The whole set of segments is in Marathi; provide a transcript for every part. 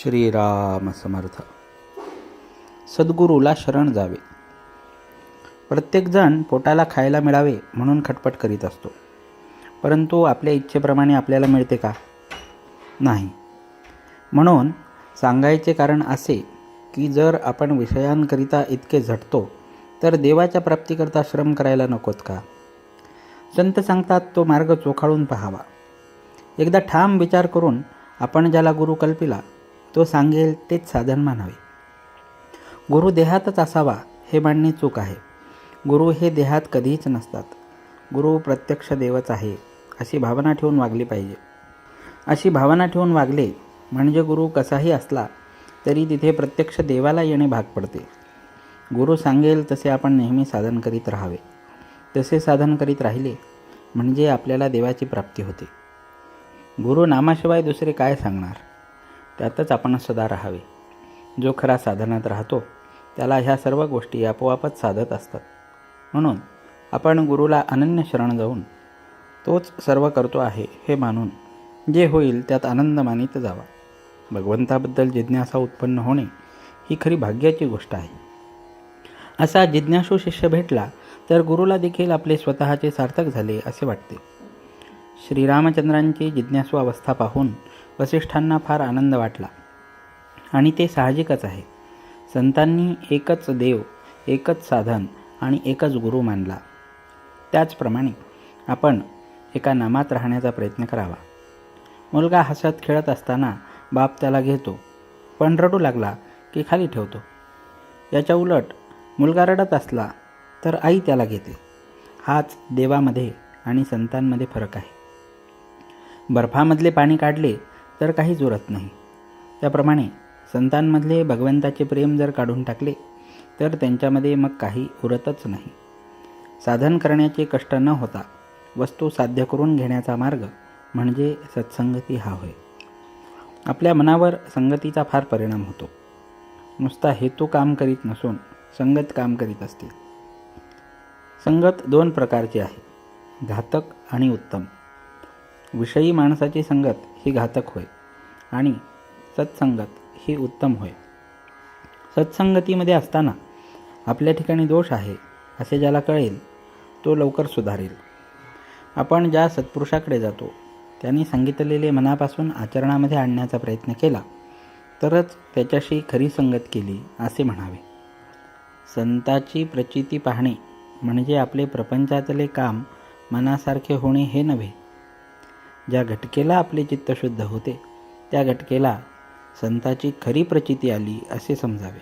श्रीराम समर्थ. सद्गुरूला शरण जावे. प्रत्येकजण पोटाला खायला मिळावे म्हणून खटपट करीत असतो, परंतु आपल्या इच्छेप्रमाणे आपल्याला मिळते का? नाही. म्हणून सांगायचे कारण असे की जर आपण विषयांकरिता इतके झटतो तर देवाच्या प्राप्तीकरता श्रम करायला नकोत का? संत सांगतात तो मार्ग चोखाळून पाहावा. एकदा ठाम विचार करून आपण ज्याला गुरु कल्पिला तो सांगेल तेच साधन मानावे. गुरु देहातच असावा हे मानणे चूक आहे. गुरु हे देहात कधीच नसतात. गुरु प्रत्यक्ष देवच आहे अशी भावना ठेवून वागली पाहिजे. अशी भावना ठेवून वागले म्हणजे गुरु कसाही असला तरी तिथे प्रत्यक्ष देवाला येणे भाग पडते. गुरु सांगेल तसे आपण नेहमी साधन करीत राहावे. तसे साधन करीत राहिले म्हणजे आपल्याला देवाची प्राप्ती होते. गुरु नामाशिवाय दुसरे काय सांगणार? त्यातच आपण सदा राहावे. जो खरा साधनात राहतो त्याला ह्या सर्व गोष्टी आपोआपच साधत असतात. म्हणून आपण गुरुला अनन्य शरण जाऊन तोच सर्व करतो आहे हे मानून जे होईल त्यात आनंद मानित जावा. भगवंताबद्दल जिज्ञासा उत्पन्न होणे ही खरी भाग्याची गोष्ट आहे. असा जिज्ञासू शिष्य भेटला तर गुरुला देखील आपले स्वतःचे सार्थक झाले असे वाटते. श्रीरामचंद्रांची जिज्ञासू अवस्था पाहून वसिष्ठांना फार आनंद वाटला आणि ते साहजिकच आहे. संतांनी एकच देव, एकच साधन आणि एकच गुरु मानला. त्याचप्रमाणे आपण एका नामात राहण्याचा प्रयत्न करावा. मुलगा हसत खेळत असताना बाप त्याला घेतो, पण रडू लागला की खाली ठेवतो. याच्या उलट मुलगा रडत असला तर आई त्याला घेते. हाच देवामध्ये आणि संतांमध्ये फरक आहे. बर्फामधले पाणी काढले तर काहीच उरत नाही. त्याप्रमाणे संतांमधले भगवंताचे प्रेम जर काढून टाकले तर त्यांच्यामध्ये मग काही उरतच नाही. साधन करण्याचे कष्ट न होता वस्तू साध्य करून घेण्याचा मार्ग म्हणजे सत्संगती हा होय. आपल्या मनावर संगतीचा फार परिणाम होतो. नुसता हेतू काम करीत नसून संगत काम करीत असते. संगत दोन प्रकारची आहे, घातक आणि उत्तम. विषयी माणसाची संगत ही घातक होय आणि सत्संगत ही उत्तम होय. सत्संगतीमध्ये असताना आपल्या ठिकाणी दोष आहे असे ज्याला कळेल तो लवकर सुधारेल. आपण ज्या सत्पुरुषाकडे जातो त्यांनी सांगितलेले मनापासून आचरणामध्ये आणण्याचा प्रयत्न केला तरच त्याच्याशी खरी संगत केली असे म्हणावे. संताची प्रचिती पाहणे म्हणजे आपले प्रपंचातले काम मनासारखे होणे हे नव्हे. ज्या घटकेला आपले चित्त शुद्ध होते त्या घटकेला संताची खरी प्रचिती आली असे समजावे.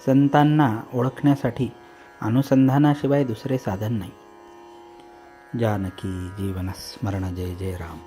संतांना ओळखण्यासाठी अनुसंधानाशिवाय दुसरे साधन नाही. जानकी जीवन स्मरण जय जय राम.